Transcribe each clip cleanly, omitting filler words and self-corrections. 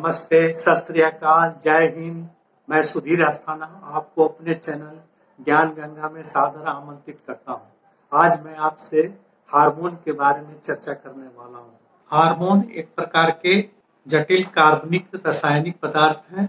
नमस्ते, सत श्री अकाल, जय हिंद। मैं सुधीर अस्थाना आपको अपने चैनल ज्ञान गंगा में सादर आमंत्रित करता हूँ। आज मैं आपसे हार्मोन के बारे में चर्चा करने वाला हूँ। हार्मोन एक प्रकार के जटिल कार्बनिक रासायनिक पदार्थ हैं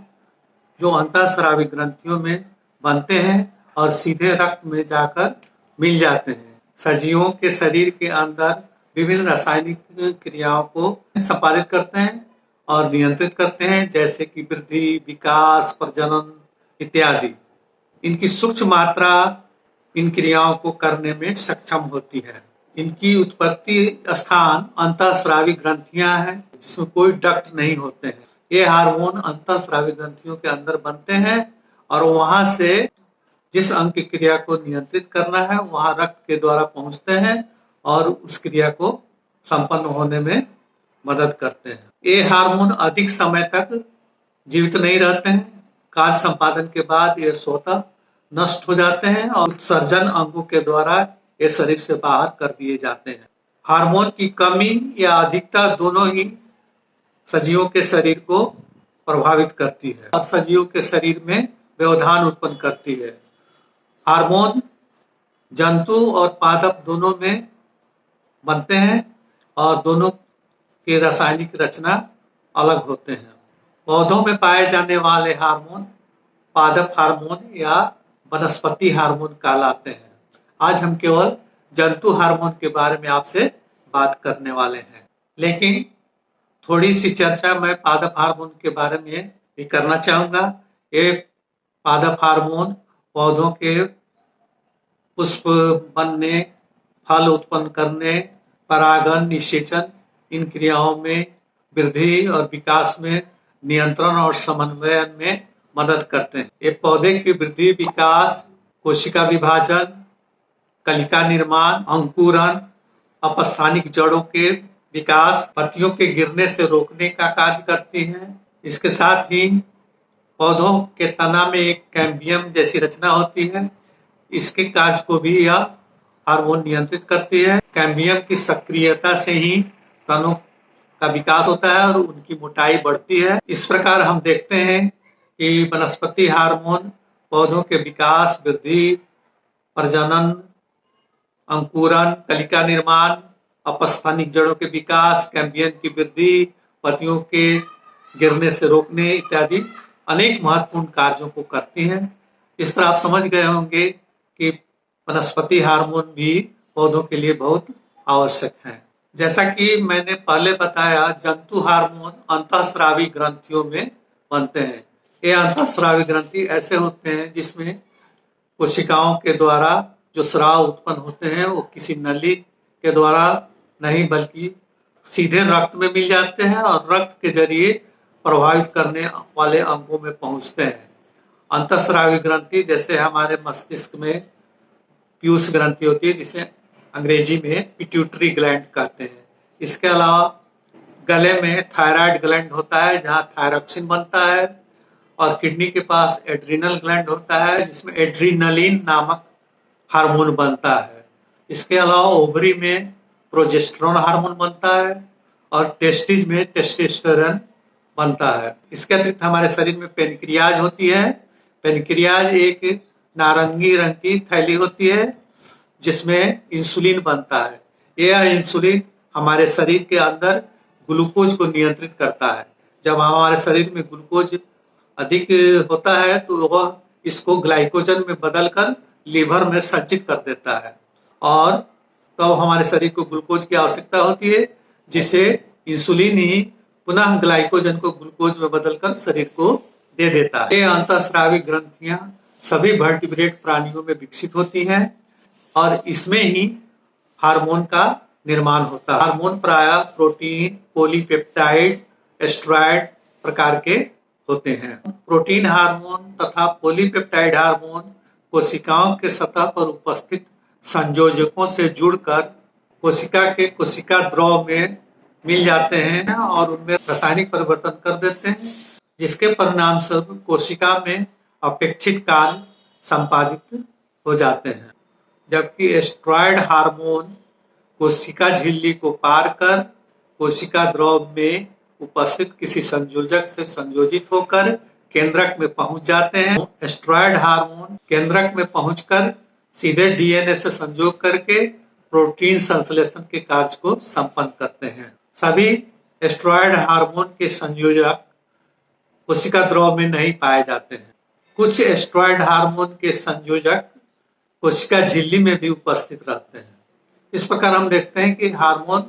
जो अंतःस्रावी ग्रंथियों में बनते हैं और सीधे रक्त में जाकर मिल जाते हैं। सजीवों के शरीर के अंदर विभिन्न रासायनिक क्रियाओं को संपादित करते हैं और नियंत्रित करते हैं, जैसे कि वृद्धि, विकास, प्रजनन इत्यादि। इनकी सूक्ष्म मात्रा इन क्रियाओं को करने में सक्षम होती है। इनकी उत्पत्ति स्थान अंतःस्रावी ग्रंथियां हैं, जिसमें कोई डक्ट नहीं होते हैं। ये हार्मोन अंतःस्रावी ग्रंथियों के अंदर बनते हैं और वहां से जिस अंग की क्रिया को नियंत्रित करना है वहां रक्त के द्वारा पहुंचते हैं और उस क्रिया को संपन्न होने में मदद करते हैं। ये हार्मोन अधिक समय तक जीवित नहीं रहते हैं। कार्य संपादन के बाद ये स्वतः नष्ट हो जाते हैं और उत्सर्जन अंगों के द्वारा ये शरीर से बाहर कर दिए जाते हैं। हार्मोन की कमी या अधिकता दोनों ही सजीवों के शरीर को प्रभावित करती है और सजीवों के शरीर में व्यवधान उत्पन्न करती है। हार्मोन जंतु और पादप दोनों में बनते हैं और दोनों की रासायनिक रचना अलग होते हैं। पौधों में पाए जाने वाले हार्मोन पादप हार्मोन या वनस्पति हार्मोन कहलाते हैं। आज हम केवल जंतु हार्मोन के बारे में आपसे बात करने वाले हैं, लेकिन थोड़ी सी चर्चा मैं पादप हार्मोन के बारे में भी करना चाहूंगा। ये पादप हार्मोन पौधों के पुष्प बनने, फल उत्पन्न करने, परागन, निषेचन इन क्रियाओं में, वृद्धि और विकास में, नियंत्रण और समन्वय में मदद करते हैं। ये पौधे की वृद्धि, विकास, कोशिका विभाजन, कलिका निर्माण, अंकुरन, अपस्थानिक जड़ों के विकास, पत्तियों के गिरने से रोकने का कार्य करती हैं। इसके साथ ही पौधों के तना में एक कैम्बियम जैसी रचना होती है, इसके कार्य को भी यह हार्मोन नियंत्रित करती है। कैम्बियम की सक्रियता से ही तनों का विकास होता है और उनकी मोटाई बढ़ती है। इस प्रकार हम देखते हैं कि वनस्पति हार्मोन पौधों के विकास, वृद्धि, प्रजनन, अंकुरन, कलिका निर्माण, अपस्थानिक जड़ों के विकास, कैम्बियम की वृद्धि, पत्तियों के गिरने से रोकने इत्यादि अनेक महत्वपूर्ण कार्यों को करती हैं। इस तरह आप समझ गए होंगे कि वनस्पति हार्मोन भी पौधों के लिए बहुत आवश्यक है। जैसा कि मैंने पहले बताया, जंतु हार्मोन अंतःस्रावी ग्रंथियों में बनते हैं। ये अंतःस्रावी ग्रंथि ऐसे होते हैं जिसमें कोशिकाओं के द्वारा जो स्राव उत्पन्न होते हैं वो किसी नली के द्वारा नहीं बल्कि सीधे रक्त में मिल जाते हैं और रक्त के जरिए प्रभावित करने वाले अंगों में पहुंचते हैं। अंतःस्रावी ग्रंथि जैसे हमारे मस्तिष्क में पीयूष ग्रंथि होती है, जिसे अंग्रेजी में पिट्यूटरी ग्लैंड कहते हैं। इसके अलावा गले में थायराइड ग्लैंड होता है जहां थायरॉक्सिन बनता है, और किडनी के पास एड्रिनल ग्लैंड होता है जिसमें एड्रीनलिन नामक हार्मोन बनता है। इसके अलावा ओवरी में प्रोजेस्टेरोन हार्मोन बनता है और टेस्टिस में टेस्टोस्टेरोन बनता है। इसके अतिरिक्त हमारे शरीर में पेनक्रियाज होती है। पेनक्रियाज एक नारंगी रंग की थैली होती है जिसमें इंसुलिन बनता है। यह इंसुलिन हमारे शरीर के अंदर ग्लूकोज को नियंत्रित करता है। जब हमारे शरीर में ग्लूकोज अधिक होता है तो वह इसको ग्लाइकोजन में बदलकर लीवर में संचित कर देता है और तब हमारे शरीर को ग्लूकोज की आवश्यकता होती है, जिसे इंसुलिन ही पुनः ग्लाइकोजन को ग्लूकोज में बदलकर शरीर को दे देता है। ये अंतःस्रावी ग्रंथियां सभी वर्टिब्रेट प्राणियों में विकसित होती हैं और इसमें ही हार्मोन का निर्माण होता है। हार्मोन प्रायः प्रोटीन, पॉलीपेप्टाइड, एस्ट्रॉइड प्रकार के होते हैं। प्रोटीन हार्मोन तथा पॉलीपेप्टाइड हार्मोन कोशिकाओं के सतह पर उपस्थित संयोजकों से जुड़कर कोशिका के कोशिका द्रव में मिल जाते हैं और उनमें रासायनिक परिवर्तन कर देते हैं, जिसके परिणाम स्वरूप कोशिका में अपेक्षित कार्य संपादित हो जाते हैं। जबकि एस्ट्रॉइड हार्मोन कोशिका झिल्ली को पार कर कोशिका द्रव में उपस्थित किसी संयोजक से संयोजित होकर केंद्रक में पहुंच जाते हैं। स्टेरॉयड हार्मोन केंद्रक में पहुंचकर सीधे डीएनए से संयोग करके प्रोटीन संश्लेषण के कार्य को संपन्न करते हैं। सभी स्टेरॉयड हार्मोन के संयोजक कोशिका द्रव में नहीं पाए जाते हैं। कुछ स्टेरॉयड हार्मोन के संयोजक कोशिका झिल्ली में भी उपस्थित रहते हैं। इस प्रकार हम देखते हैं कि हार्मोन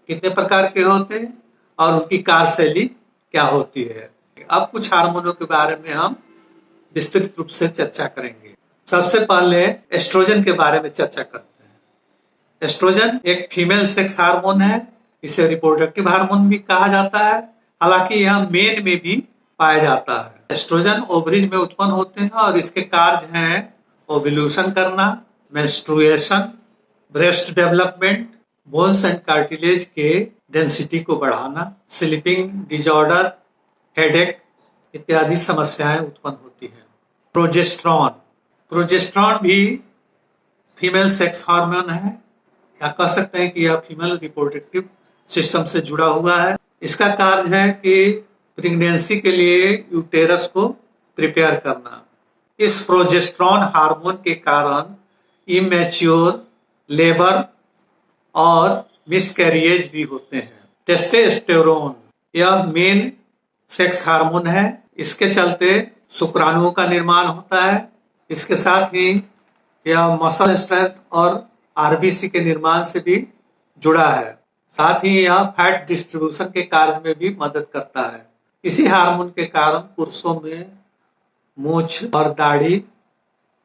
कितने प्रकार के होते हैं और उनकी कार्यशैली क्या होती है। अब कुछ हार्मोनों के बारे में हम विस्तृत रूप से चर्चा करेंगे। सबसे पहले एस्ट्रोजन के बारे में चर्चा करते हैं। एस्ट्रोजन एक फीमेल सेक्स हार्मोन है। इसे रिप्रोडक्टिव हार्मोन भी कहा जाता है, हालांकि यह मेन में भी पाया जाता है। एस्ट्रोजन ओवरीज में उत्पन्न होते हैं और इसके कार्य हैं ओव्यूलेशन करना, menstruation, breast development, bones and cartilage के डेंसिटी को बढ़ाना, स्लीपिंग डिसऑर्डर, हेडेक इत्यादि समस्याएं उत्पन्न होती हैं। प्रोजेस्टेरॉन भी फीमेल सेक्स हार्मोन है, या कह सकते हैं कि यह फीमेल रिप्रोडक्टिव सिस्टम से जुड़ा हुआ है। इसका कार्य है कि प्रेगनेंसी के लिए यूटेरस को प्रिपेयर करना। इस प्रोजेस्टेरॉन हार्मोन के कारण इमैच्योर लेबर और मिसकैरिएज भी होते हैं। टेस्टोस्टेरोन यह मेल सेक्स हार्मोन है। इसके चलते शुक्राणुओं का निर्माण होता है। इसके साथ ही यह मसल स्ट्रेंथ और आरबीसी के निर्माण से भी जुड़ा है। साथ ही यह फैट डिस्ट्रीब्यूशन के कार्य में भी मदद करता है। इसी हार्मोन के कारण पुरुषों में मूछ और दाढ़ी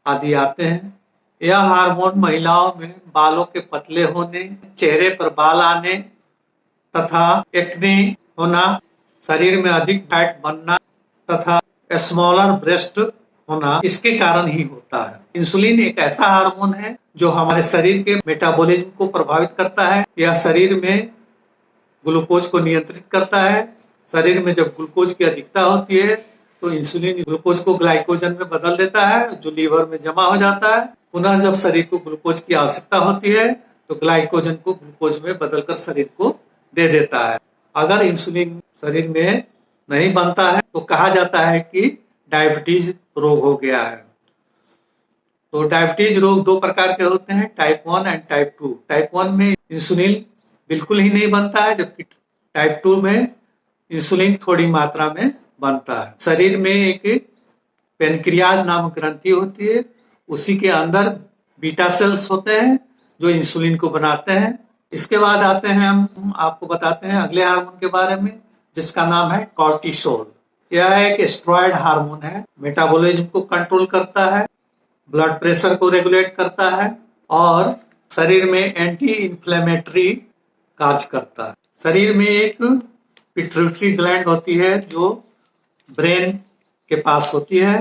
आदि आते हैं। यह हार्मोन महिलाओं में बालों के पतले होने, चेहरे पर बाल आने तथा एक्ने होना, शरीर में अधिक फैट बनना तथा स्मॉलर ब्रेस्ट होना इसके कारण ही होता है। इंसुलिन एक ऐसा हार्मोन है जो हमारे शरीर के मेटाबॉलिज्म को प्रभावित करता है। यह शरीर में ग्लूकोज को नियंत्रित करता है। शरीर में जब ग्लूकोज की अधिकता होती है तो इंसुलिन ग्लूकोज को ग्लाइकोजन में बदल देता है, जो लीवर में जमा हो जाता है। पुनः जब शरीर को ग्लूकोज की आवश्यकता होती है तो ग्लाइकोजन को ग्लूकोज में बदलकर शरीर को दे देता है। अगर इंसुलिन शरीर में नहीं बनता है तो कहा जाता है कि डायबिटीज रोग हो गया है। तो डायबिटीज रोग दो प्रकार के होते हैं, टाइप 1 एंड टाइप 2। टाइप 1 में इंसुलिन बिल्कुल ही नहीं बनता है, जबकि टाइप 2 में इंसुलिन थोड़ी मात्रा में बनता है। शरीर में एक पेनक्रियाज नामक ग्रंथि होती है, उसी के अंदर बीटा सेल्स होते हैं जो इंसुलिन को बनाते हैं। इसके बाद आते हैं, हम आपको बताते हैं अगले हार्मोन के बारे में, जिसका नाम है कॉर्टिसोल। यह एक स्टेरॉयड हार्मोन है, मेटाबॉलिज्म को कंट्रोल करता है, ब्लड प्रेशर को रेगुलेट करता है और शरीर में एंटी इन्फ्लेमेटरी कार्य करता है। शरीर में एक पिट्यूटरी ग्लैंड होती है जो ब्रेन के पास होती है।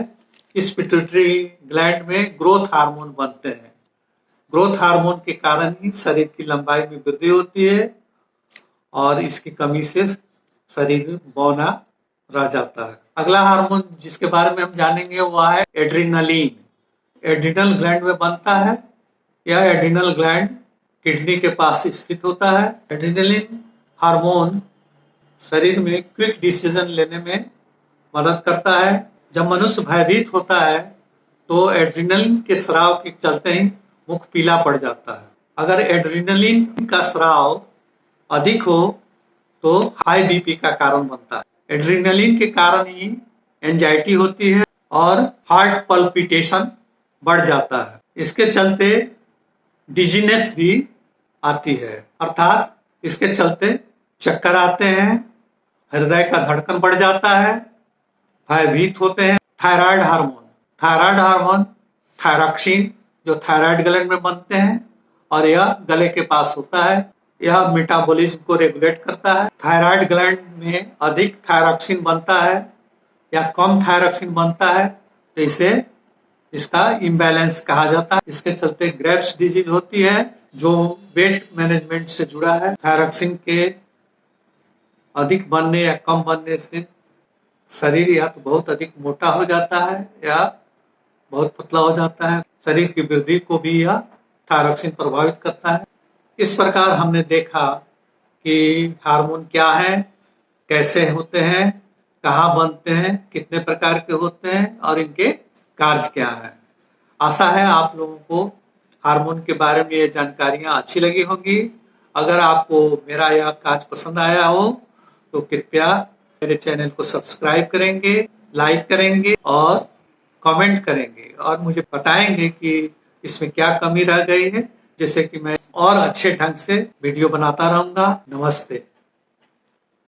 इस पिट्यूटरी ग्लैंड में ग्रोथ हार्मोन बनते हैं। ग्रोथ हार्मोन के कारण ही शरीर की लंबाई में वृद्धि होती है और इसकी कमी से शरीर बौना रह जाता है। अगला हार्मोन जिसके बारे में हम जानेंगे वह है एड्रिनलिन। एड्रिनल ग्लैंड में बनता है। यह एड्रिनल ग्लैंड किडनी के पास स्थित होता है। एड्रिनलिन हार्मोन शरीर में क्विक डिसीजन लेने में मदद करता है। जब मनुष्य भयभीत होता है तो एड्रिनलिन के स्राव के चलते ही मुख पीला पड़ जाता है। अगर एड्रिनलिन का स्राव अधिक हो तो हाई बीपी का कारण बनता है। एड्रिनलिन के कारण ही एंजाइटी होती है और हार्ट पल्पिटेशन बढ़ जाता है। इसके चलते डिजीनेस भी आती है, अर्थात इसके चलते चक्कर आते हैं, हृदय का धड़कन बढ़ जाता है, भयभीत होते हैं। थायराइड हार्मोन थायरॉक्सिन जो थायराइड ग्लैंड में बनते हैं और यह गले के पास होता है। यह मेटाबॉलिज्म को रेगुलेट करता है। थायराइड ग्लैंड में अधिक थायरॉक्सिन बनता है या कम थायरॉक्सिन बनता है तो इसे इसका इम्बैलेंस कहा जाता है। इसके चलते ग्रेव्स डिजीज होती है जो वेट मैनेजमेंट से जुड़ा है। थायरॉक्सिन के अधिक बनने या कम बनने से शरीर या तो बहुत अधिक मोटा हो जाता है या बहुत पतला हो जाता है। शरीर की वृद्धि को भी यह थायरॉक्सिन प्रभावित करता है। इस प्रकार हमने देखा कि हार्मोन क्या है, कैसे होते हैं, कहाँ बनते हैं, कितने प्रकार के होते हैं और इनके कार्य क्या है। आशा है आप लोगों को हार्मोन के बारे में ये जानकारियां अच्छी लगी होंगी। अगर आपको मेरा यह कार्य पसंद आया हो तो कृपया मेरे चैनल को सब्सक्राइब करेंगे, लाइक करेंगे और कमेंट करेंगे और मुझे बताएंगे कि इसमें क्या कमी रह गई है, जिससे कि मैं और अच्छे ढंग से वीडियो बनाता रहूंगा। नमस्ते।